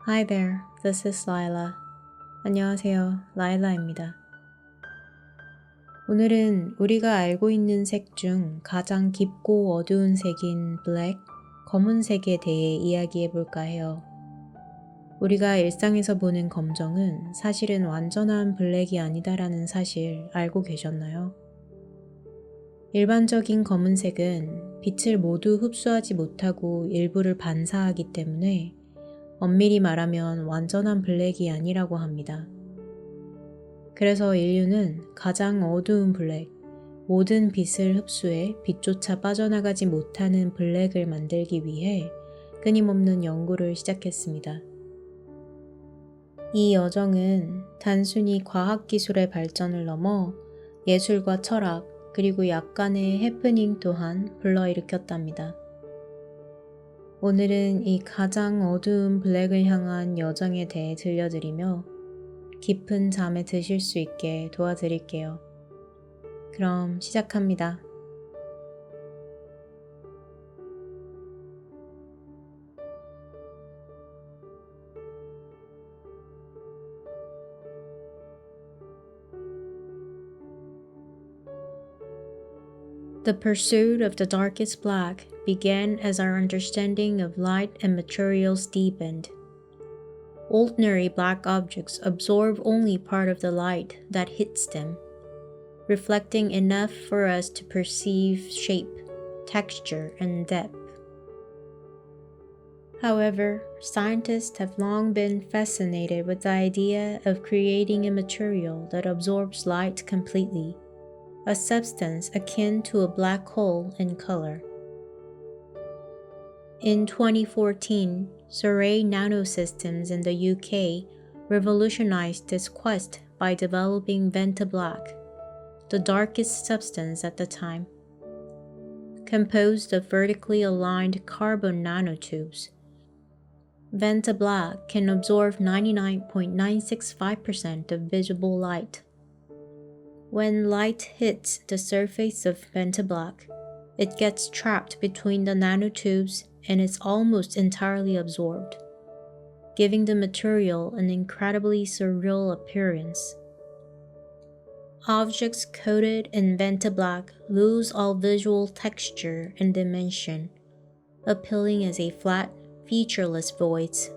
Hi there, this is Lila. 안녕하세요, 라일라입니다. 오늘은 우리가 알고 있는 색 중 가장 깊고 어두운 색인 블랙, 검은색에 대해 이야기해 볼까 해요. 우리가 일상에서 보는 검정은 사실은 완전한 블랙이 아니다라는 사실 알고 계셨나요? 일반적인 검은색은 빛을 모두 흡수하지 못하고 일부를 반사하기 때문에 엄밀히 말하면 완전한 블랙이 아니라고 합니다. 그래서 인류는 가장 어두운 블랙, 모든 빛을 흡수해 빛조차 빠져나가지 못하는 블랙을 만들기 위해 끊임없는 연구를 시작했습니다. 이 여정은 단순히 과학기술의 발전을 넘어 예술과 철학, 그리고 약간의 해프닝 또한 불러일으켰답니다. 오늘은 이 가장 어두운 블랙을 향한 여정에 대해 들려드리며 깊은 잠에 드실 수 있게 도와드릴게요. 그럼 시작합니다. The pursuit of the darkest black began as our understanding of light and materials deepened. Ordinary black objects absorb only part of the light that hits them, reflecting enough for us to perceive shape, texture, and depth. However, scientists have long been fascinated with the idea of creating a material that absorbs light completely, a substance akin to a black hole in color. In 2014, Surrey Nanosystems in the UK revolutionized this quest by developing Vantablack, the darkest substance at the time. Composed of vertically aligned carbon nanotubes, Vantablack can absorb 99.965% of visible light. When light hits the surface of Vantablack, it gets trapped between the nanotubes and is almost entirely absorbed, giving the material an incredibly surreal appearance. Objects coated in Vantablack lose all visual texture and dimension, appearing as a flat, featureless voids.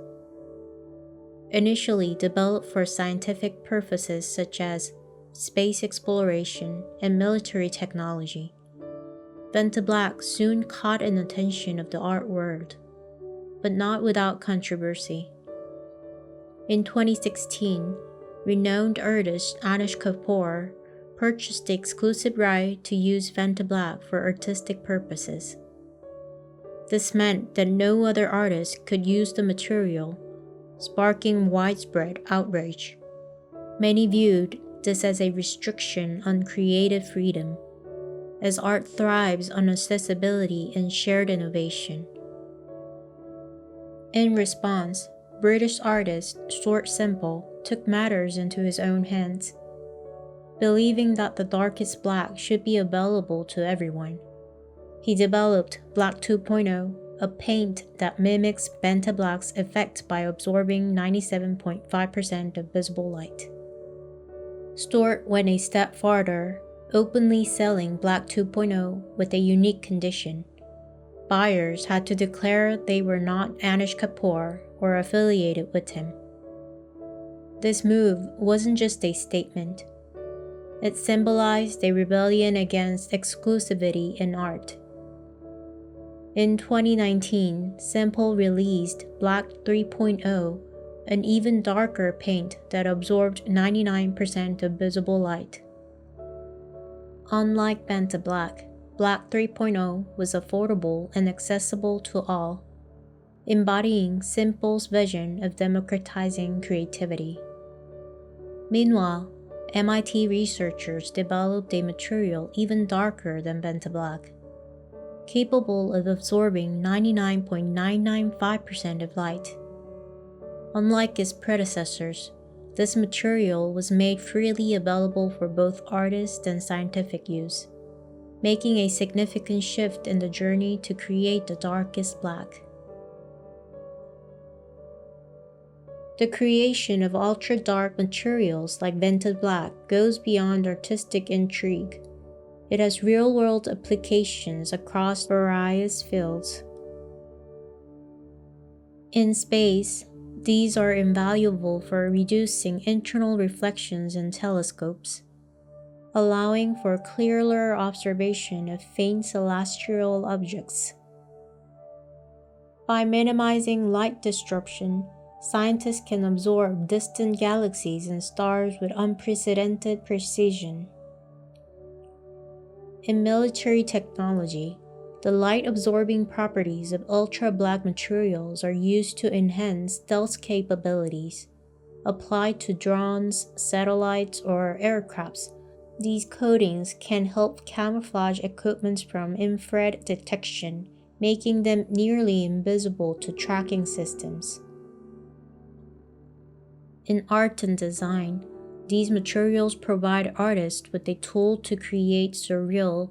Initially developed for scientific purposes such as space exploration and military technology, Vantablack soon caught an attention of the art world, but not without controversy. In 2016, renowned artist Anish Kapoor purchased the exclusive right to use Vantablack for artistic purposes. This meant that no other artist could use the material, sparking widespread outrage. Many viewed this as a restriction on creative freedom, as art thrives on accessibility and shared innovation. In response, British artist Stuart Semple took matters into his own hands, believing that the darkest black should be available to everyone. He developed Black 2.0, a paint that mimics Vantablack's effect by absorbing 97.5% of visible light. Stuart went a step farther, openly selling Black 2.0 with a unique condition. Buyers had to declare they were not Anish Kapoor or affiliated with him. This move wasn't just a statement. It symbolized a rebellion against exclusivity in art. In 2019, Semple released Black 3.0, an even darker paint that absorbed 99% of visible light. Unlike Vantablack, Black 3.0 was affordable and accessible to all, embodying Semple's vision of democratizing creativity. Meanwhile, MIT researchers developed a material even darker than Vantablack, capable of absorbing 99.995% of light. Unlike its predecessors, this material was made freely available for both artist and scientific use, making a significant shift in the journey to create the darkest black. The creation of ultra-dark materials like Vented Black goes beyond artistic intrigue. It has real-world applications across various fields. In space, these are invaluable for reducing internal reflections in telescopes, allowing for clearer observation of faint celestial objects. By minimizing light disruption, scientists can absorb distant galaxies and stars with unprecedented precision. In military technology, the light-absorbing properties of ultra-black materials are used to enhance stealth capabilities. Applied to drones, satellites, or aircrafts, these coatings can help camouflage equipment from infrared detection, making them nearly invisible to tracking systems. In art and design, these materials provide artists with a tool to create surreal,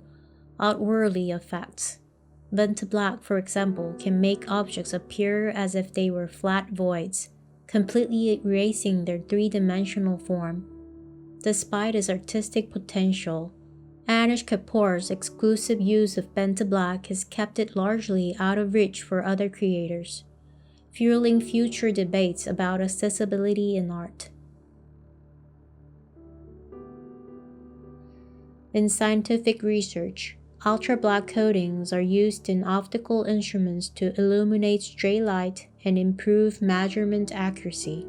outwardly effects. Vented Black, for example, can make objects appear as if they were flat voids, completely erasing their three-dimensional form. Despite its artistic potential, Anish Kapoor's exclusive use of Vented Black has kept it largely out of reach for other creators, fueling future debates about accessibility in art. In scientific research, ultra-black coatings are used in optical instruments to illuminate stray light and improve measurement accuracy.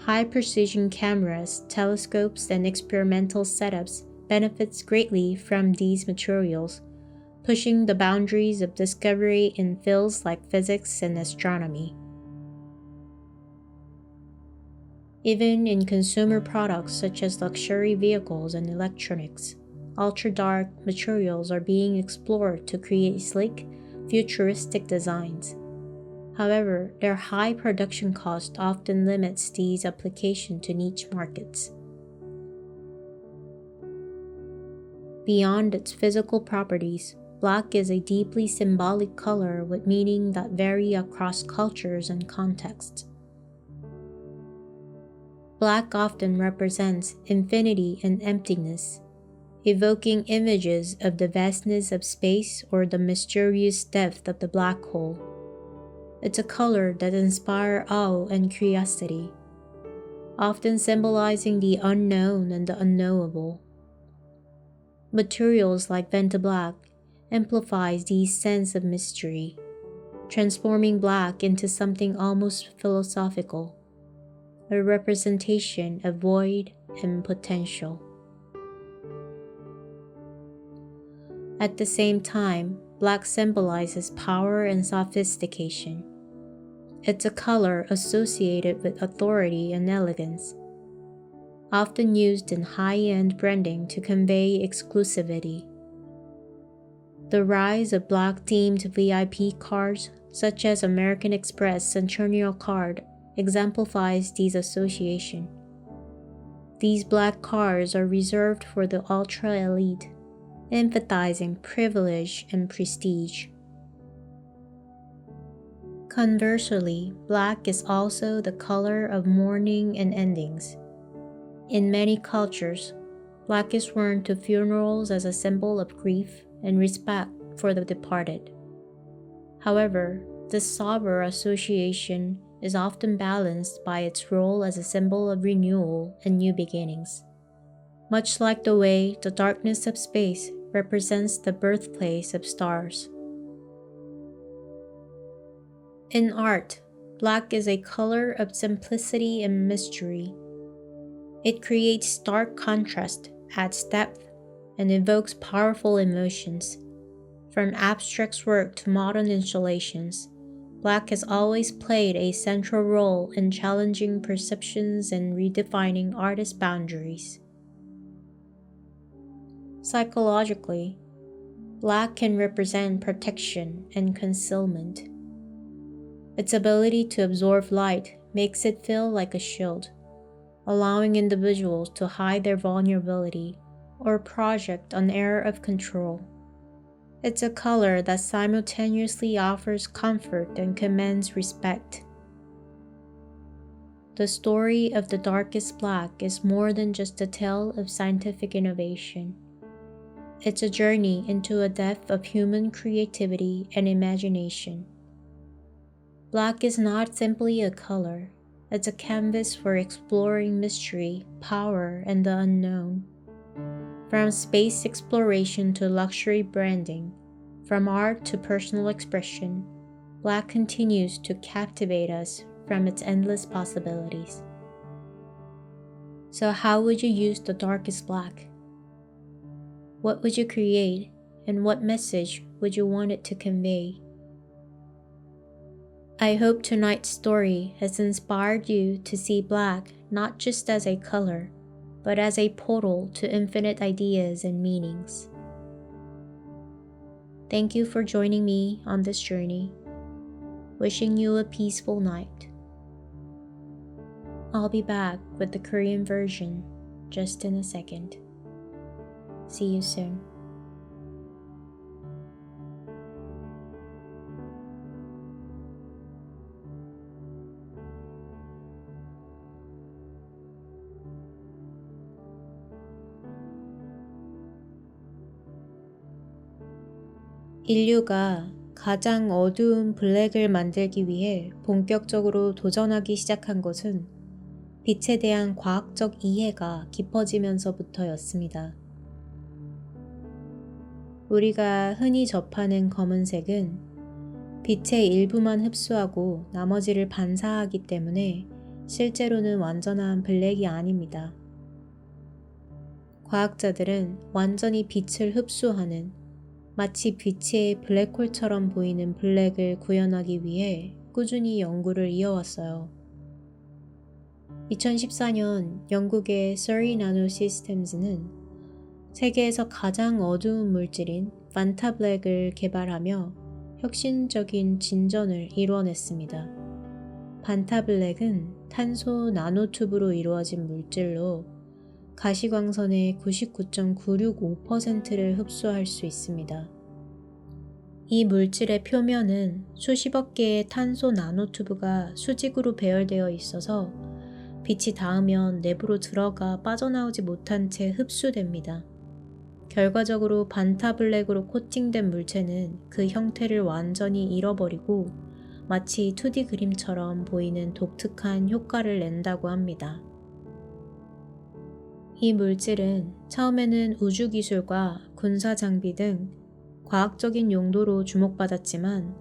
High-precision cameras, telescopes, and experimental setups benefits greatly from these materials, pushing the boundaries of discovery in fields like physics and astronomy. Even in consumer products such as luxury vehicles and electronics, ultra-dark materials are being explored to create sleek, futuristic designs. However, their high production cost often limits these applications to niche markets. Beyond its physical properties, black is a deeply symbolic color with meaning that vary across cultures and contexts. Black often represents infinity and emptiness, evoking images of the vastness of space or the mysterious depth of the black hole. It's a color that inspires awe and curiosity, often symbolizing the unknown and the unknowable. Materials like Vented Black amplifies these sense of mystery, transforming black into something almost philosophical, a representation of void and potential. At the same time, black symbolizes power and sophistication. It's a color associated with authority and elegance, often used in high-end branding to convey exclusivity. The rise of black-themed VIP cards, such as American Express Centennial Card, exemplifies these associations. These black cards are reserved for the ultra-elite, emphasizing privilege and prestige. Conversely, black is also the color of mourning and endings. In many cultures, black is worn to funerals as a symbol of grief and respect for the departed. However, this somber association is often balanced by its role as a symbol of renewal and new beginnings, much like the way the darkness of space represents the birthplace of stars. In art, black is a color of simplicity and mystery. It creates stark contrast, adds depth, and evokes powerful emotions. From abstract work to modern installations, black has always played a central role in challenging perceptions and redefining artist boundaries. Psychologically, black can represent protection and concealment. Its ability to absorb light makes it feel like a shield, allowing individuals to hide their vulnerability or project an air of control. It's a color that simultaneously offers comfort and commands respect. The story of the darkest black is more than just a tale of scientific innovation. It's a journey into a depth of human creativity and imagination. Black is not simply a color, it's a canvas for exploring mystery, power, and the unknown. From space exploration to luxury branding, from art to personal expression, black continues to captivate us from its endless possibilities. So how would you use the darkest black? What would you create, and what message would you want it to convey? I hope tonight's story has inspired you to see black not just as a color, but as a portal to infinite ideas and meanings. Thank you for joining me on this journey. Wishing you a peaceful night. I'll be back with the Korean version just in a second. See you soon. 인류가 가장 어두운 블랙을 만들기 위해 본격적으로 도전하기 시작한 것은 빛에 대한 과학적 이해가 깊어지면서부터였습니다. 우리가 흔히 접하는 검은색은 빛의 일부만 흡수하고 나머지를 반사하기 때문에 실제로는 완전한 블랙이 아닙니다. 과학자들은 완전히 빛을 흡수하는 마치 빛의 블랙홀처럼 보이는 블랙을 구현하기 위해 꾸준히 연구를 이어왔어요. 2014년 영국의 Surrey Nanosystems 세계에서 가장 어두운 물질인 반타블랙을 개발하며 혁신적인 진전을 이뤄냈습니다. 반타블랙은 탄소 나노튜브로 이루어진 물질로 가시광선의 99.965%를 흡수할 수 있습니다. 이 물질의 표면은 수십억 개의 탄소 나노튜브가 수직으로 배열되어 있어서 빛이 닿으면 내부로 들어가 빠져나오지 못한 채 흡수됩니다. 결과적으로 반타블랙으로 코팅된 물체는 그 형태를 완전히 잃어버리고 마치 2D 그림처럼 보이는 독특한 효과를 낸다고 합니다. 이 물질은 처음에는 우주기술과 군사장비 등 과학적인 용도로 주목받았지만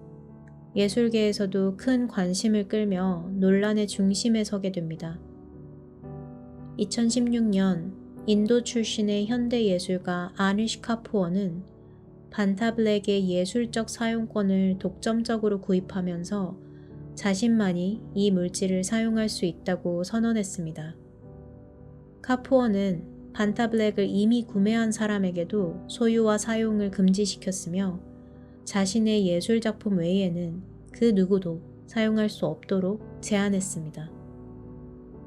예술계에서도 큰 관심을 끌며 논란의 중심에 서게 됩니다. 2016년 인도 출신의 현대예술가 아니시 카푸어는 반타블랙의 예술적 사용권을 독점적으로 구입하면서 자신만이 이 물질을 사용할 수 있다고 선언했습니다. 카푸어는 반타블랙을 이미 구매한 사람에게도 소유와 사용을 금지시켰으며 자신의 예술작품 외에는 그 누구도 사용할 수 없도록 제한했습니다.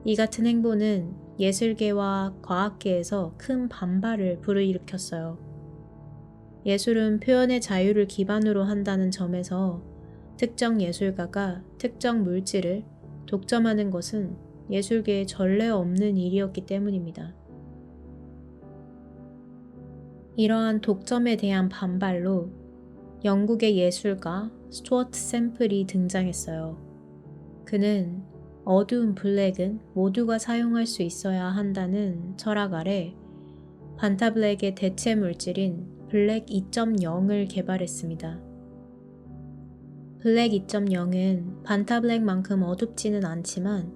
이 같은 행보는 예술계와 과학계에서 큰 반발을 불러일으켰어요. 예술은 표현의 자유를 기반으로 한다는 점에서 특정 예술가가 특정 물질을 독점하는 것은 예술계에 전례 없는 일이었기 때문입니다. 이러한 독점에 대한 반발로 영국의 예술가 스튜어트 샘플이 등장했어요. 그는 어두운 블랙은 모두가 사용할 수 있어야 한다는 철학 아래 반타블랙의 대체 물질인 블랙 2.0을 개발했습니다. 블랙 2.0은 반타블랙만큼 어둡지는 않지만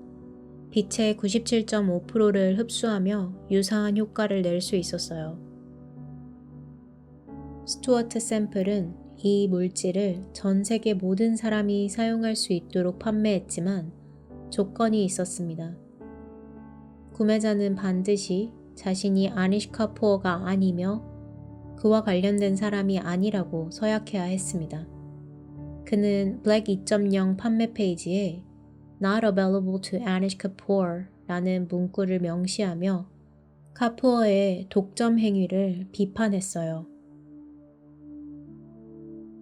빛의 97.5%를 흡수하며 유사한 효과를 낼 수 있었어요. 스튜어트 샘플은 이 물질을 전 세계 모든 사람이 사용할 수 있도록 판매했지만 조건이 있었습니다. 구매자는 반드시 자신이 아니시 카푸어가 아니며 그와 관련된 사람이 아니라고 서약해야 했습니다. 그는 블랙 2.0 판매 페이지에 Not available to Anish Kapoor 라는 문구를 명시하며 카푸어의 독점 행위를 비판했어요.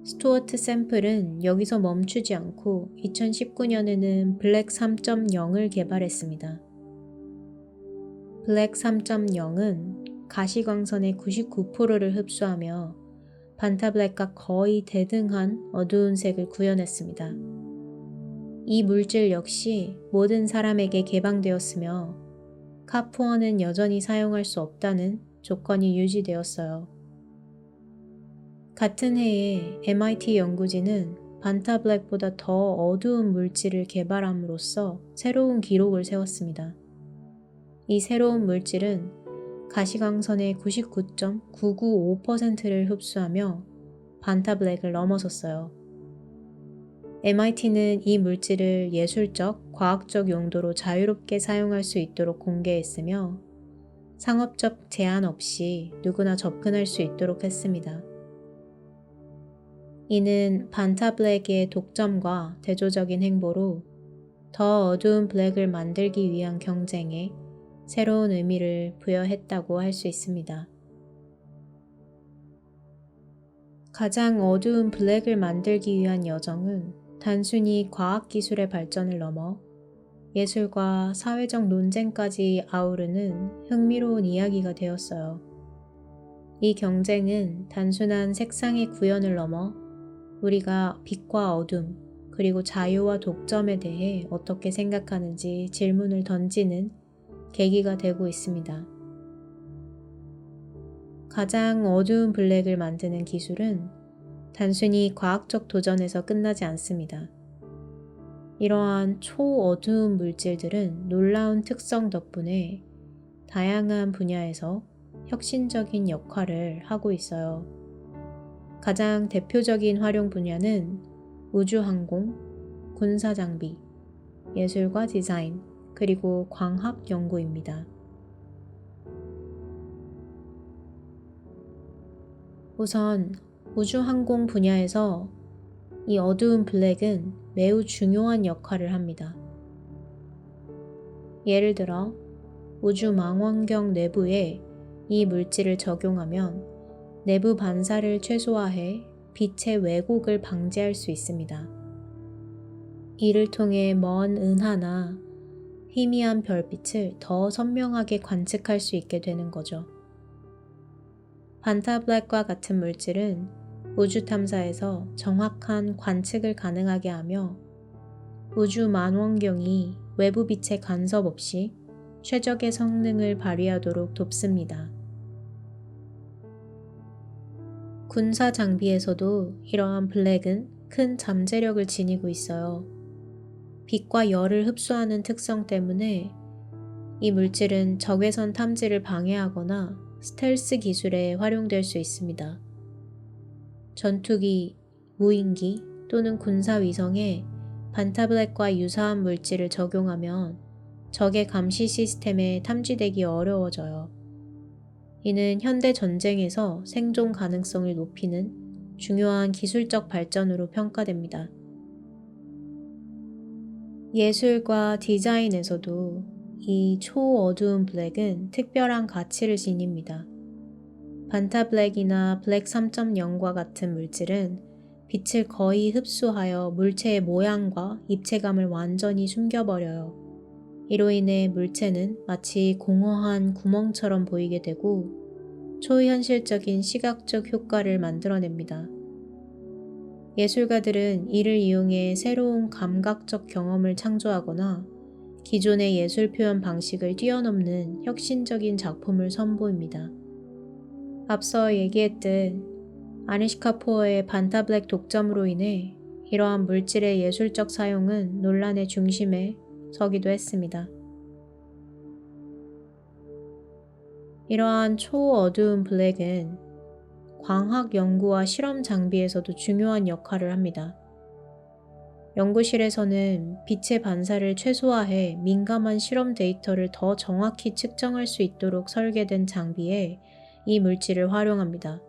스튜어트 샘플은 여기서 멈추지 않고 2019년에는 블랙 3.0을 개발했습니다. 블랙 3.0은 가시광선의 99%를 흡수하며 반타블랙과 거의 대등한 어두운 색을 구현했습니다. 이 물질 역시 모든 사람에게 개방되었으며 카푸어는 여전히 사용할 수 없다는 조건이 유지되었어요. 같은 해에 MIT 연구진은 반타블랙보다 더 어두운 물질을 개발함으로써 새로운 기록을 세웠습니다. 이 새로운 물질은 가시광선의 99.995%를 흡수하며 반타블랙을 넘어섰어요. MIT는 이 물질을 예술적, 과학적 용도로 자유롭게 사용할 수 있도록 공개했으며 상업적 제한 없이 누구나 접근할 수 있도록 했습니다. 이는 반타블랙의 독점과 대조적인 행보로 더 어두운 블랙을 만들기 위한 경쟁에 새로운 의미를 부여했다고 할 수 있습니다. 가장 어두운 블랙을 만들기 위한 여정은 단순히 과학기술의 발전을 넘어 예술과 사회적 논쟁까지 아우르는 흥미로운 이야기가 되었어요. 이 경쟁은 단순한 색상의 구현을 넘어 우리가 빛과 어둠, 그리고 자유와 독점에 대해 어떻게 생각하는지 질문을 던지는 계기가 되고 있습니다. 가장 어두운 블랙을 만드는 기술은 단순히 과학적 도전에서 끝나지 않습니다. 이러한 초어두운 물질들은 놀라운 특성 덕분에 다양한 분야에서 혁신적인 역할을 하고 있어요. 가장 대표적인 활용 분야는 우주항공, 군사장비, 예술과 디자인, 그리고 광학 연구입니다. 우선 우주항공 분야에서 이 어두운 블랙은 매우 중요한 역할을 합니다. 예를 들어 우주망원경 내부에 이 물질을 적용하면 내부 반사를 최소화해 빛의 왜곡을 방지할 수 있습니다. 이를 통해 먼 은하나 희미한 별빛을 더 선명하게 관측할 수 있게 되는 거죠. 반타블랙과 같은 물질은 우주 탐사에서 정확한 관측을 가능하게 하며 우주 망원경이 외부 빛의 간섭 없이 최적의 성능을 발휘하도록 돕습니다. 군사 장비에서도 이러한 블랙은 큰 잠재력을 지니고 있어요. 빛과 열을 흡수하는 특성 때문에 이 물질은 적외선 탐지를 방해하거나 스텔스 기술에 활용될 수 있습니다. 전투기, 무인기 또는 군사위성에 반타블랙과 유사한 물질을 적용하면 적의 감시 시스템에 탐지되기 어려워져요. 이는 현대 전쟁에서 생존 가능성을 높이는 중요한 기술적 발전으로 평가됩니다. 예술과 디자인에서도 이 초어두운 블랙은 특별한 가치를 지닙니다. 반타블랙이나 블랙 3.0과 같은 물질은 빛을 거의 흡수하여 물체의 모양과 입체감을 완전히 숨겨버려요. 이로 인해 물체는 마치 공허한 구멍처럼 보이게 되고 초현실적인 시각적 효과를 만들어냅니다. 예술가들은 이를 이용해 새로운 감각적 경험을 창조하거나 기존의 예술 표현 방식을 뛰어넘는 혁신적인 작품을 선보입니다. 앞서 얘기했듯 아니시카 포어의 반타블랙 독점으로 인해 이러한 물질의 예술적 사용은 논란의 중심에 서기도 했습니다. 이러한 초어두운 블랙은 광학 연구와 실험 장비에서도 중요한 역할을 합니다. 연구실에서는 빛의 반사를 최소화해 민감한 실험 데이터를 더 정확히 측정할 수 있도록 설계된 장비에 이 물질을 활용합니다.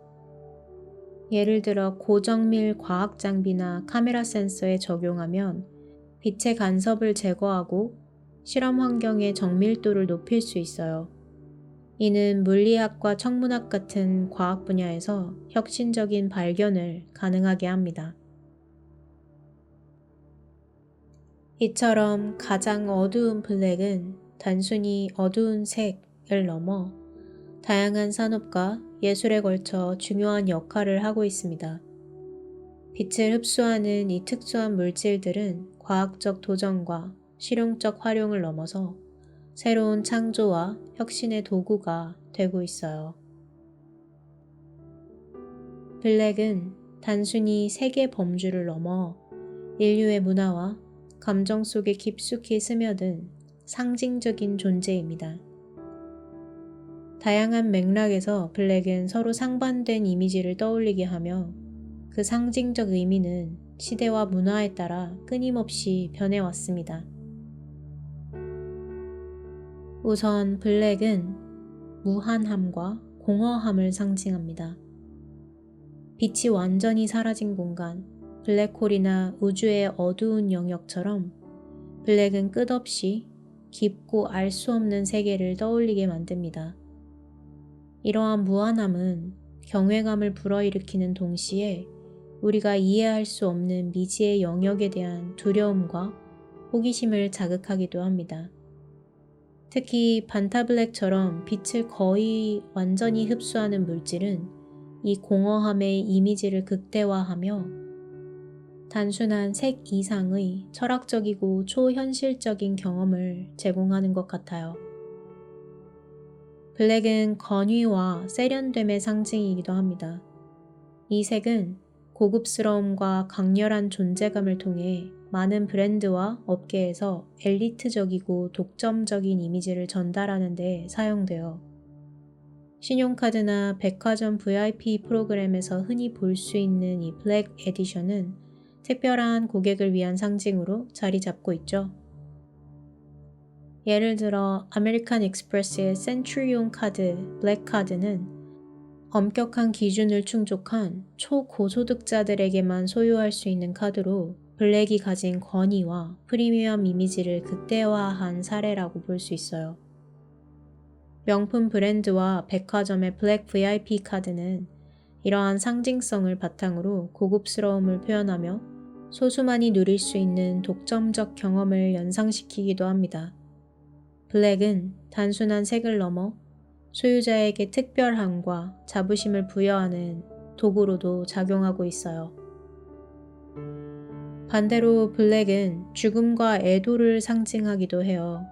예를 들어 고정밀 과학 장비나 카메라 센서에 적용하면 빛의 간섭을 제거하고 실험 환경의 정밀도를 높일 수 있어요. 이는 물리학과 천문학 같은 과학 분야에서 혁신적인 발견을 가능하게 합니다. 이처럼 가장 어두운 블랙은 단순히 어두운 색을 넘어 다양한 산업과 예술에 걸쳐 중요한 역할을 하고 있습니다. 빛을 흡수하는 이 특수한 물질들은 과학적 도전과 실용적 활용을 넘어서 새로운 창조와 혁신의 도구가 되고 있어요. 블랙은 단순히 색의 범주를 넘어 인류의 문화와 감정 속에 깊숙이 스며든 상징적인 존재입니다. 다양한 맥락에서 블랙은 서로 상반된 이미지를 떠올리게 하며 그 상징적 의미는 시대와 문화에 따라 끊임없이 변해왔습니다. 우선 블랙은 무한함과 공허함을 상징합니다. 빛이 완전히 사라진 공간, 블랙홀이나 우주의 어두운 영역처럼 블랙은 끝없이 깊고 알 수 없는 세계를 떠올리게 만듭니다. 이러한 무한함은 경외감을 불어일으키는 동시에 우리가 이해할 수 없는 미지의 영역에 대한 두려움과 호기심을 자극하기도 합니다. 특히 반타블랙처럼 빛을 거의 완전히 흡수하는 물질은 이 공허함의 이미지를 극대화하며 단순한 색 이상의 철학적이고 초현실적인 경험을 제공하는 것 같아요. 블랙은 권위와 세련됨의 상징이기도 합니다. 이 색은 고급스러움과 강렬한 존재감을 통해 많은 브랜드와 업계에서 엘리트적이고 독점적인 이미지를 전달하는 데 사용되어 신용카드나 백화점 VIP 프로그램에서 흔히 볼 수 있는 이 블랙 에디션은 특별한 고객을 위한 상징으로 자리 잡고 있죠. 예를 들어 아메리칸 익스프레스의 센츄리온 카드, 블랙 카드는 엄격한 기준을 충족한 초고소득자들에게만 소유할 수 있는 카드로 블랙이 가진 권위와 프리미엄 이미지를 극대화한 사례라고 볼 수 있어요. 명품 브랜드와 백화점의 블랙 VIP 카드는 이러한 상징성을 바탕으로 고급스러움을 표현하며 소수만이 누릴 수 있는 독점적 경험을 연상시키기도 합니다. 블랙은 단순한 색을 넘어 소유자에게 특별함과 자부심을 부여하는 도구로도 작용하고 있어요. 반대로 블랙은 죽음과 애도를 상징하기도 해요.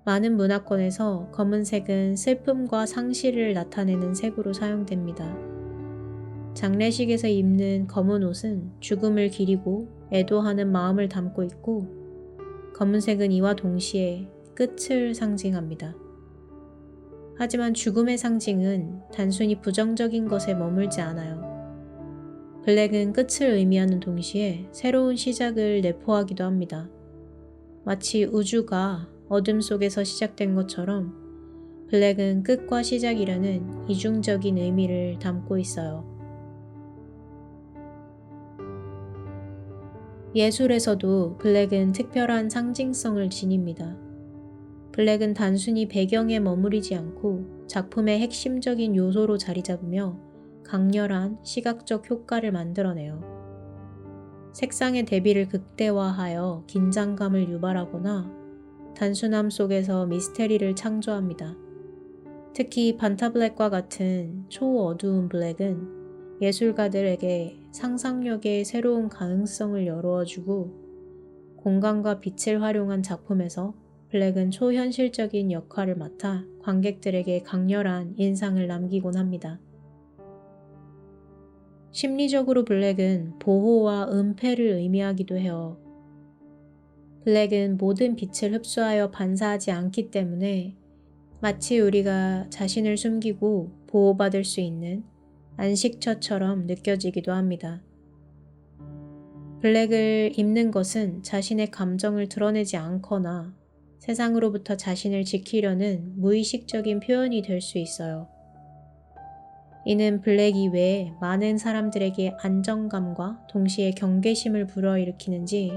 많은 문화권에서 검은색은 슬픔과 상실을 나타내는 색으로 사용됩니다. 장례식에서 입는 검은 옷은 죽음을 기리고 애도하는 마음을 담고 있고, 검은색은 이와 동시에 끝을 상징합니다. 하지만 죽음의 상징은 단순히 부정적인 것에 머물지 않아요. 블랙은 끝을 의미하는 동시에 새로운 시작을 내포하기도 합니다. 마치 우주가 어둠 속에서 시작된 것처럼 블랙은 끝과 시작이라는 이중적인 의미를 담고 있어요. 예술에서도 블랙은 특별한 상징성을 지닙니다. 블랙은 단순히 배경에 머무르지 않고 작품의 핵심적인 요소로 자리 잡으며 강렬한 시각적 효과를 만들어내요. 색상의 대비를 극대화하여 긴장감을 유발하거나 단순함 속에서 미스테리를 창조합니다. 특히 반타블랙과 같은 초어두운 블랙은 예술가들에게 상상력의 새로운 가능성을 열어주고, 공간과 빛을 활용한 작품에서 블랙은 초현실적인 역할을 맡아 관객들에게 강렬한 인상을 남기곤 합니다. 심리적으로 블랙은 보호와 은폐를 의미하기도 해요. 블랙은 모든 빛을 흡수하여 반사하지 않기 때문에 마치 우리가 자신을 숨기고 보호받을 수 있는 안식처처럼 느껴지기도 합니다. 블랙을 입는 것은 자신의 감정을 드러내지 않거나 세상으로부터 자신을 지키려는 무의식적인 표현이 될 수 있어요. 이는 블랙 이외에 많은 사람들에게 안정감과 동시에 경계심을 불어일으키는지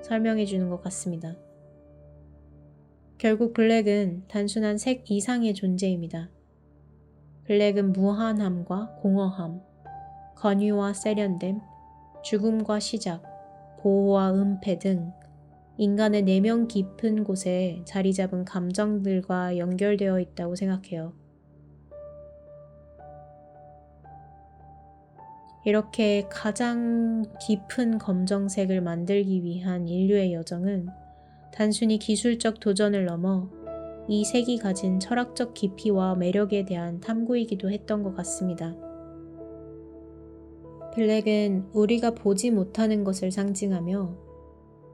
설명해 주는 것 같습니다. 결국 블랙은 단순한 색 이상의 존재입니다. 블랙은 무한함과 공허함, 권위와 세련됨, 죽음과 시작, 보호와 은폐 등 인간의 내면 깊은 곳에 자리 잡은 감정들과 연결되어 있다고 생각해요. 이렇게 가장 깊은 검정색을 만들기 위한 인류의 여정은 단순히 기술적 도전을 넘어 이 색이 가진 철학적 깊이와 매력에 대한 탐구이기도 했던 것 같습니다. 블랙은 우리가 보지 못하는 것을 상징하며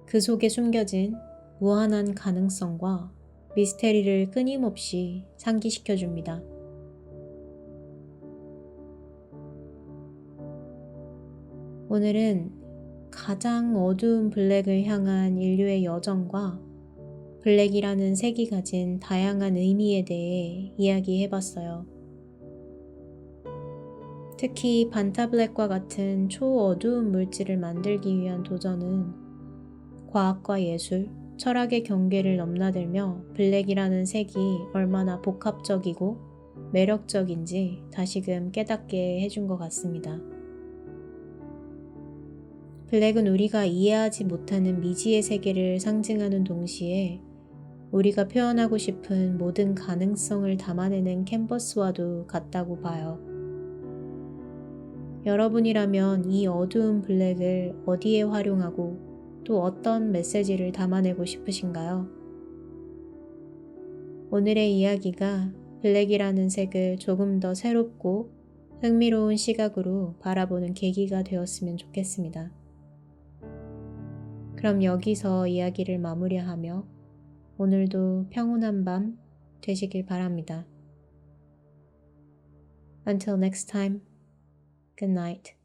그 속에 숨겨진 무한한 가능성과 미스테리를 끊임없이 상기시켜줍니다. 오늘은 가장 어두운 블랙을 향한 인류의 여정과 블랙이라는 색이 가진 다양한 의미에 대해 이야기해봤어요. 특히 반타블랙과 같은 초어두운 물질을 만들기 위한 도전은 과학과 예술, 철학의 경계를 넘나들며 블랙이라는 색이 얼마나 복합적이고 매력적인지 다시금 깨닫게 해준 것 같습니다. 블랙은 우리가 이해하지 못하는 미지의 세계를 상징하는 동시에 우리가 표현하고 싶은 모든 가능성을 담아내는 캔버스와도 같다고 봐요. 여러분이라면 이 어두운 블랙을 어디에 활용하고 또 어떤 메시지를 담아내고 싶으신가요? 오늘의 이야기가 블랙이라는 색을 조금 더 새롭고 흥미로운 시각으로 바라보는 계기가 되었으면 좋겠습니다. 그럼 여기서 이야기를 마무리하며 오늘도 평온한 밤 되시길 바랍니다. Until next time, good night.